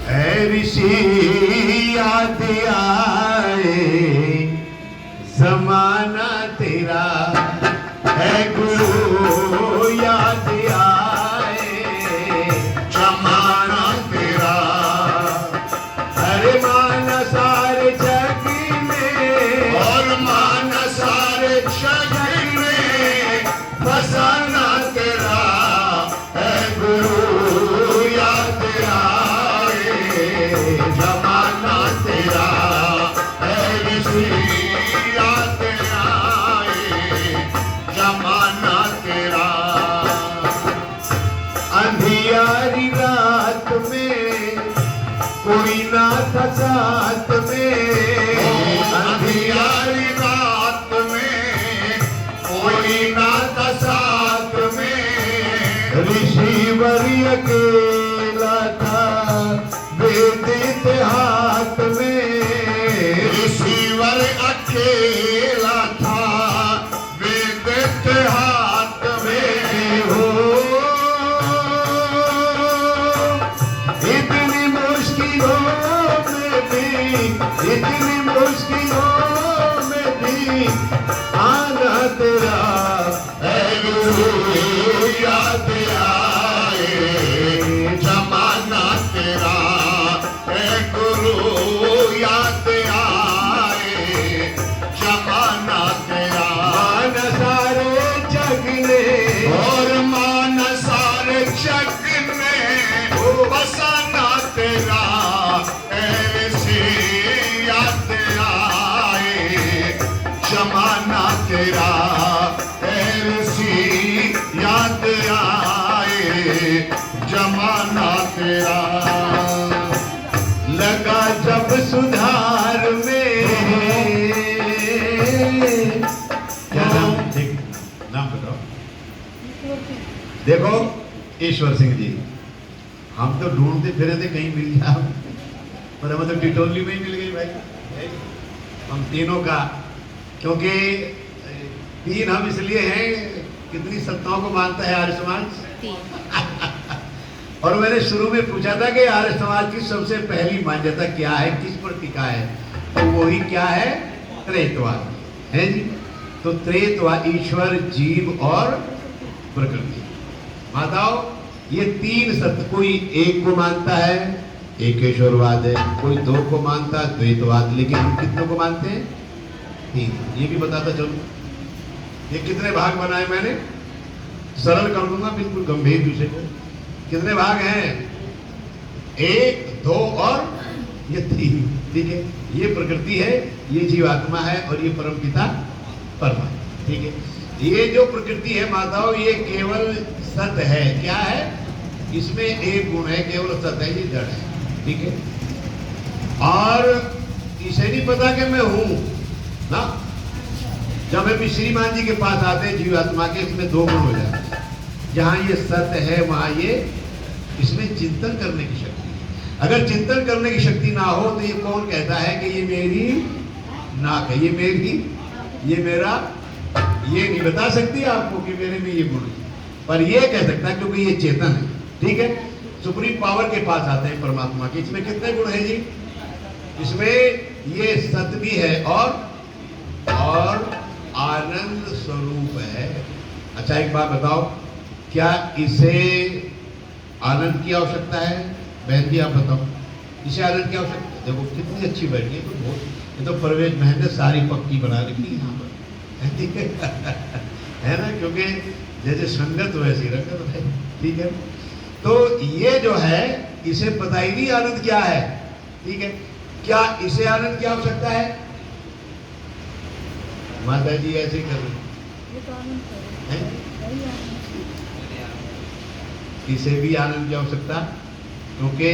है ऋषि याद आए, जमाना तेरा है गुरु याद आए, जमाना तेरा। अरे माना सारे जग में और माना सारे जग में, फसाना तेरा है गुरु याद आए, जमाना तेरा है ऋषि याद आए, जमाना तेरा। अंधियारी रात में कोई ना था साथ में, अंधियारी रात में कोई ना था साथ में, ऋषिवर अकेला था वेद थे हाथ में, ऋषिवर अकेला था वेद थे हाथ में। हो इतनी मुश्किलों में भी, इतनी मुश्किलों में भी आना तेरा है गुरु याद आए, जमाना तेरा है गुरु याद आए, जमाना तेरा। मान सारे जग ने और मान सारे जग में, बसाना तेरा ऐसे याद आए, जमाना तेरा ऐसी याद आए, जमाना तेरा। लगा जब सुधार में, क्या नाम, नाम बताओ। देखो ईश्वर सिंह जी, हम तो ढूंढते फिरे थे कहीं मिल जाओ, पर हमें तो टिटोली में ही मिल गई भाई हम तीनों का। क्योंकि तीन हम इसलिए हैं, कितनी सत्ताओं को मानता है आर्य समाज। और मैंने शुरू में पूछा था कि आर्य समाज की सबसे पहली मान्यता क्या है, किस पर टिका है, तो वही क्या है, त्रैतवाद है जी। तो त्रैतवाद ईश्वर, जीव और प्रकृति। माताओं, ये तीन सत्य, कोई एक को मानता है एकेश्वरवाद है, कोई दो को मानता है द्वैतवाद, लेकिन हम कितनों को मानते हैं, तीन। ये भी बताता चलो, ये कितने भाग बनाए मैंने, सरल कर दूंगा बिल्कुल गंभीर विषय को। कितने भाग हैं, एक, दो और ये तीन, ठीक है। ये प्रकृति है, ये जीवात्मा है और ये परमपिता परमात्मा, ठीक है। ये जो प्रकृति है माताओं, ये केवल सत्य है। क्या है, इसमें एक गुण है, केवल सत्य है, ये जड़ है, ठीक है। और इसे नहीं पता कि मैं हूं ना। जब हम श्रीमान जी के पास आते हैं जीवात्मा के, इसमें दो गुण हो जाते हैं। जहां ये सत्य है वहां ये, इसमें चिंतन करने की शक्ति है। अगर चिंतन करने की शक्ति ना हो तो ये कौन कहता है कि ये मेरी नाक है, ये मेरी, ये मेरा, ये नहीं बता सकती आपको कि मेरे में ये गुण है, पर ये कह सकता है क्योंकि ये चेतन है, ठीक है। सुप्रीम पावर के पास आते हैं परमात्मा के, इसमें कितने गुण है जी, इसमें ये सत्य भी है और आनंद स्वरूप है। अच्छा एक बात बताओ, क्या इसे आनंद की आवश्यकता है? बहन जी आप बताओ, इसे आनंद की आवश्यकता है? देखो कितनी अच्छी बैठी है, तो बहुत, ये तो परवेज बहन ने सारी पक्की बना रखी यहाँ पर है ना, क्योंकि जैसे संगत वैसी रंगत है, ठीक है। तो ये जो है, इसे पता ही नहीं आनंद क्या है, ठीक है। क्या इसे आनंद की आवश्यकता है? माता जी ऐसे कर रहे हैं, इसे भी आनंद की आवश्यकता, क्योंकि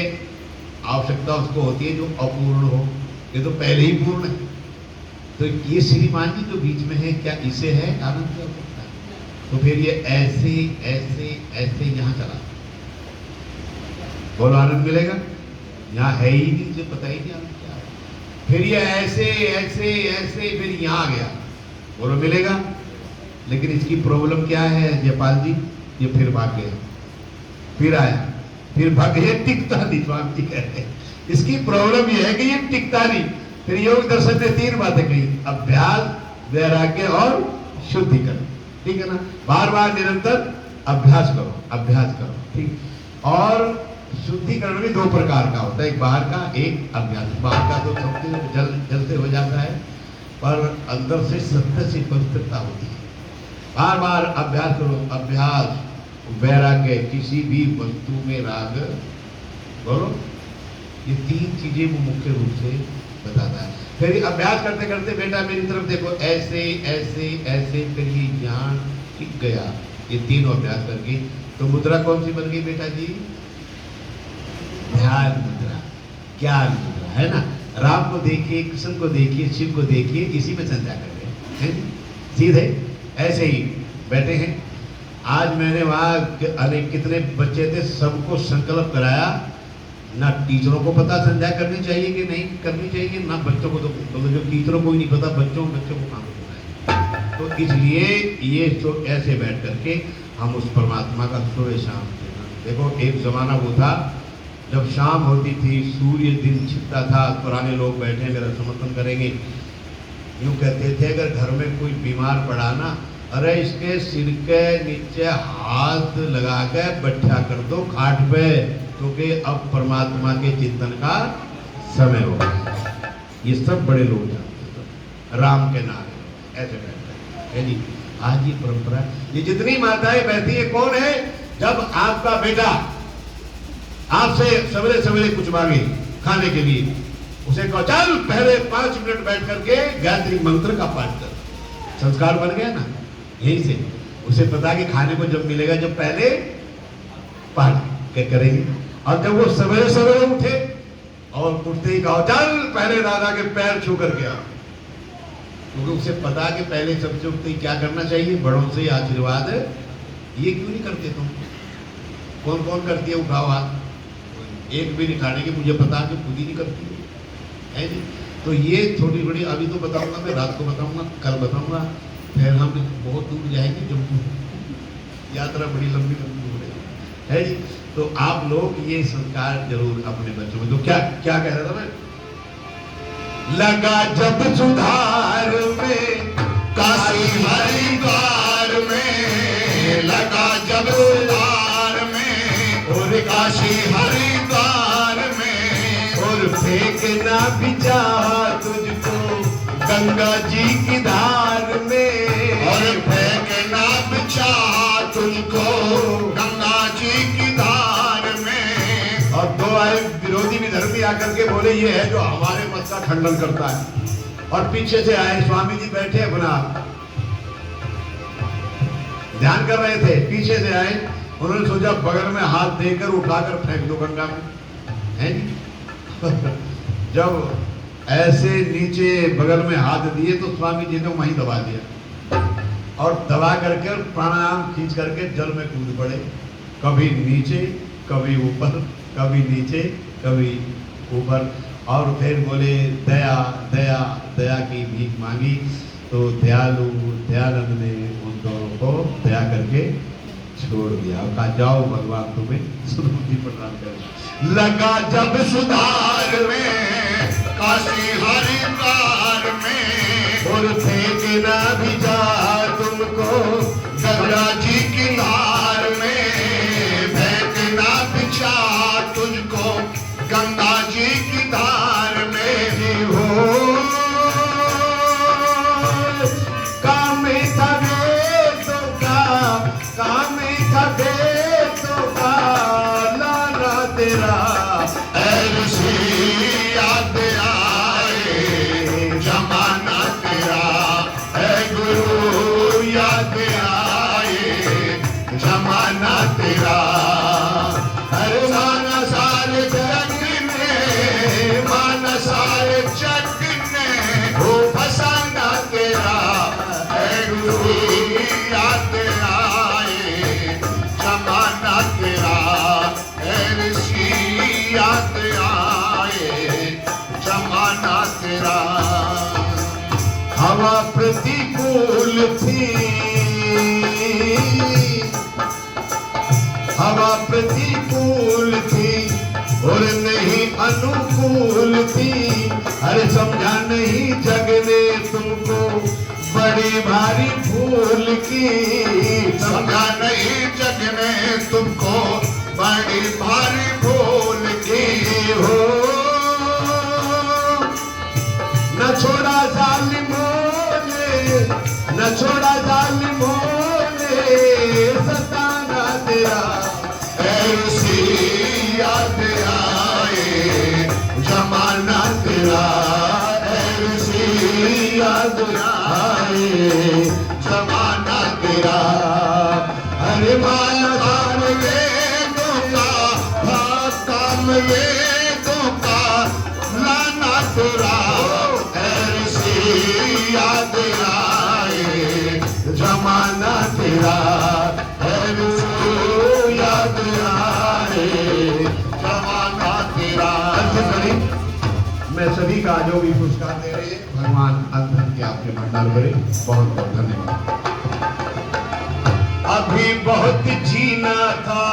आवश्यकता उसको होती है जो अपूर्ण हो, ये तो पहले ही पूर्ण है। तो ये श्रीमान जी जो बीच में है, क्या इसे है आनंद की आवश्यकता? तो फिर ये ऐसे ऐसे ऐसे यहाँ चला, बोलो आनंद मिलेगा? यहाँ है ही नहीं, मुझे पता ही नहीं आनंद क्या है। फिर ये ऐसे ऐसे ऐसे फिर यहाँ आ गया, बोलो मिलेगा? लेकिन इसकी प्रॉब्लम क्या है जयपाल जी, ये फिर भाग गया, फिर आया, फिर भाग्य टिकता नहीं, स्वामी जी कहते हैं इसकी प्रॉब्लम यह है कि ये टिकता नहीं। फिर योग दर्शन ने 3 बातें कही, अभ्यास, वैराग्य और शुद्धिकरण, ठीक है ना। बार बार निरंतर अभ्यास करो, अभ्यास करो, ठीक। और शुद्धिकरण भी 2 प्रकार का होता है, एक बाहर का, एक अभ्यास। बाहर का तो सबसे जल्द से हो जाता है, पर अंदर से सत्य से पवित्रता होती है। बार बार अभ्यास करो, अभ्यास, वैराग्य, किसी भी वस्तु में राग, बोलो, ये 3 चीजें वो मुख्य रूप से बताता है। फिर अभ्यास करते करते बेटा मेरी तरफ देखो, ऐसे ऐसे ऐसे, फिर ये ज्ञान टिक गया, ये 3 अभ्यास करके। तो मुद्रा कौन सी बन गई बेटा जी? ध्यान मुद्रा, ज्ञान मुद्रा, है ना। राम को देखिए, कृष्ण को देखिए, शिव को देखिए, इसी में संध्या कर रहे हैं सीधे, ऐसे ही बैठे हैं। आज मैंने वहाँ अनेक कितने बच्चे थे, सबको संकल्प कराया, ना टीचरों को पता संध्या करनी चाहिए कि नहीं करनी चाहिए, ना बच्चों को, तो जो टीचरों को ही नहीं पता, बच्चों को कहाँ बताएं। तो इसलिए ये तो ऐसे बैठ करके हम उस परमात्मा का सुबह शाम देखो। एक जमाना वो था जब शाम होती थी, सूर्य दिन छिपता था, पुराने लोग बैठे मेरा समर्थन करेंगे, यूँ कहते थे अगर घर में कोई बीमार पड़ा ना, अरे इसके सिर के नीचे हाथ लगा के बैठा कर दो खाट पे, क्योंकि अब परमात्मा के चिंतन का समय हो गया। ये सब बड़े लोग जानते थे, राम के नारे ऐसे बैठते हैं जी। आज ये परंपरा, ये जितनी माताएं बैठी है, कौन है? जब आपका बेटा आपसे सवेरे सवेरे कुछ मांगे खाने के लिए, उसे कहो चल पहले 5 मिनट बैठ करके गायत्री मंत्र का पाठ कर। संस्कार बन गया ना यहीं से। उसे पता कि खाने को जब मिलेगा जब पहले पाठ करेंगे। और जब वो सवेरे सवेरे उठे और उठते ही कहो चल पहले दादा के पैर छू करके आओ, क्योंकि उसे पता कि पहले सबसे उठते ही क्या करना चाहिए, बड़ों से आशीर्वाद। ये क्यों नहीं करते तुम? कौन कौन करती है? उठाओ हाथ। एक भी नहीं खाने की, मुझे पता कि खुद ही नहीं करती है जी। तो ये छोटी छोटी, अभी तो बताऊंगा मैं, रात को बताऊंगा, कल बताऊंगा, फिर हम बहुत दूर जाएंगे, जम्मू यात्रा बड़ी लंबी लंबी है जी। तो आप लोग ये संस्कार जरूर अपने बच्चों में। तो क्या क्या कह रहा था मैं? लगा जब सुधार में काशी हरिद्वार में, लगा जब सुधार में और काशी हरिद्वार में, और फेंकना भी चाहा तुझको गंगा जी की धार में, और फेंकना भी चाहा तुझको गंगा जी की धार में। और 2 आए विरोधी विधर्मी आकर के बोले ये है जो हमारे मत का खंडन करता है। और पीछे से आए स्वामी जी बैठे अपना ध्यान कर रहे थे, पीछे से आए, उन्होंने सोचा बगल में हाथ देकर उठाकर फेंक दो गंगा में, है जब ऐसे नीचे बगल में हाथ दिए तो स्वामी जी ने वहीं दबा दिया, और दबा करके प्राणायाम खींच करके जल में कूद पड़े। कभी नीचे कभी ऊपर, कभी नीचे कभी ऊपर। और फिर बोले दया दया दया की भीख मांगी। तो दयालु दयानंद ने उन दोनों को दया करके छोड़ दिया, कहा जाओ भगवान तुम्हें सुधि प्रदान करे। लगा जब सुधार में काशी हरिद्वार में, और फेंकना भी जा तुमको गंगा जी की धार में, फेंकना भी जा तुझको गंगा जी की धार में। ही हो काम थके तो का लाना तेरा, ऐसी याद आए जमाना तेरा, है गुरु याद आए जमाना तेरा। हर माना सारे जग में, माना सारे जग में हो फसाना तेरा, है गुरु याद आए जमाना तेरा, ऐसी याद आए जमाना तेरा। हवा प्रतिकूल थी, हवा प्रतिकूल थी, और नहीं अनुकूल थी, अरे समझा नहीं जग ने तुमको बड़ी भारी भूल की, समझा नहीं जग ने तुमको बड़ी भारी भूल की हो। न छोड़ा जालिमों ने, न छोड़ा जालिमों ने सताना तेरा, ऐसी याद आए जमाना तेरा, ऐसी याद आए जमाना तेरा। अरे माना काम वेदों का था, काम वेदों का लाना तेरा, ऐसी याद आए जमाना तेरा, ऐसी याद आए जमाना तेरा। मैं सभी का जो भी पुरस्कार दे रहे हैं, भगवान अंधन के आपके मंडल भरे, बहुत बहुत धन्यवाद। अभी बहुत जीना था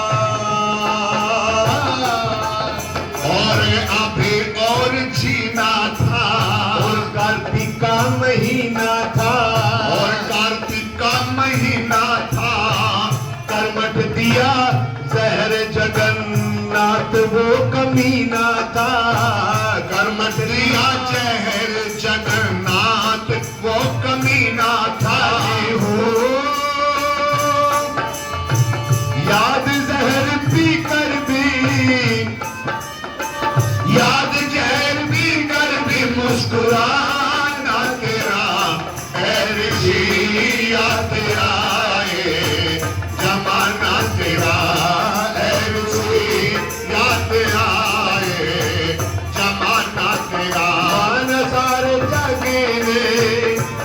और अभी और जीना था, और कार्तिक का महीना था, और कार्तिक का महीना था। कर्मठ दिया जहर जगन्नाथ वो कमीना था, कर्मठ दिया जहर जगन्नाथ वो कमीना था। हो याद जहर पी कर भी, याद जहर भी कर भी मुस्कुराना तेरा, ऐसी याद आए जमाना तेरा, ऐसी याद आए जमाना तेरा। मान सारे जागे ने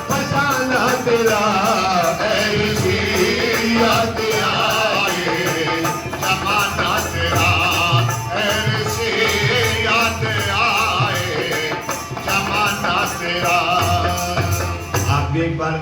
फसाना तेरा, ऐसी याद आए जमाना तेरा, ऐसी याद आए जमाना तेरा। आप भी एक बार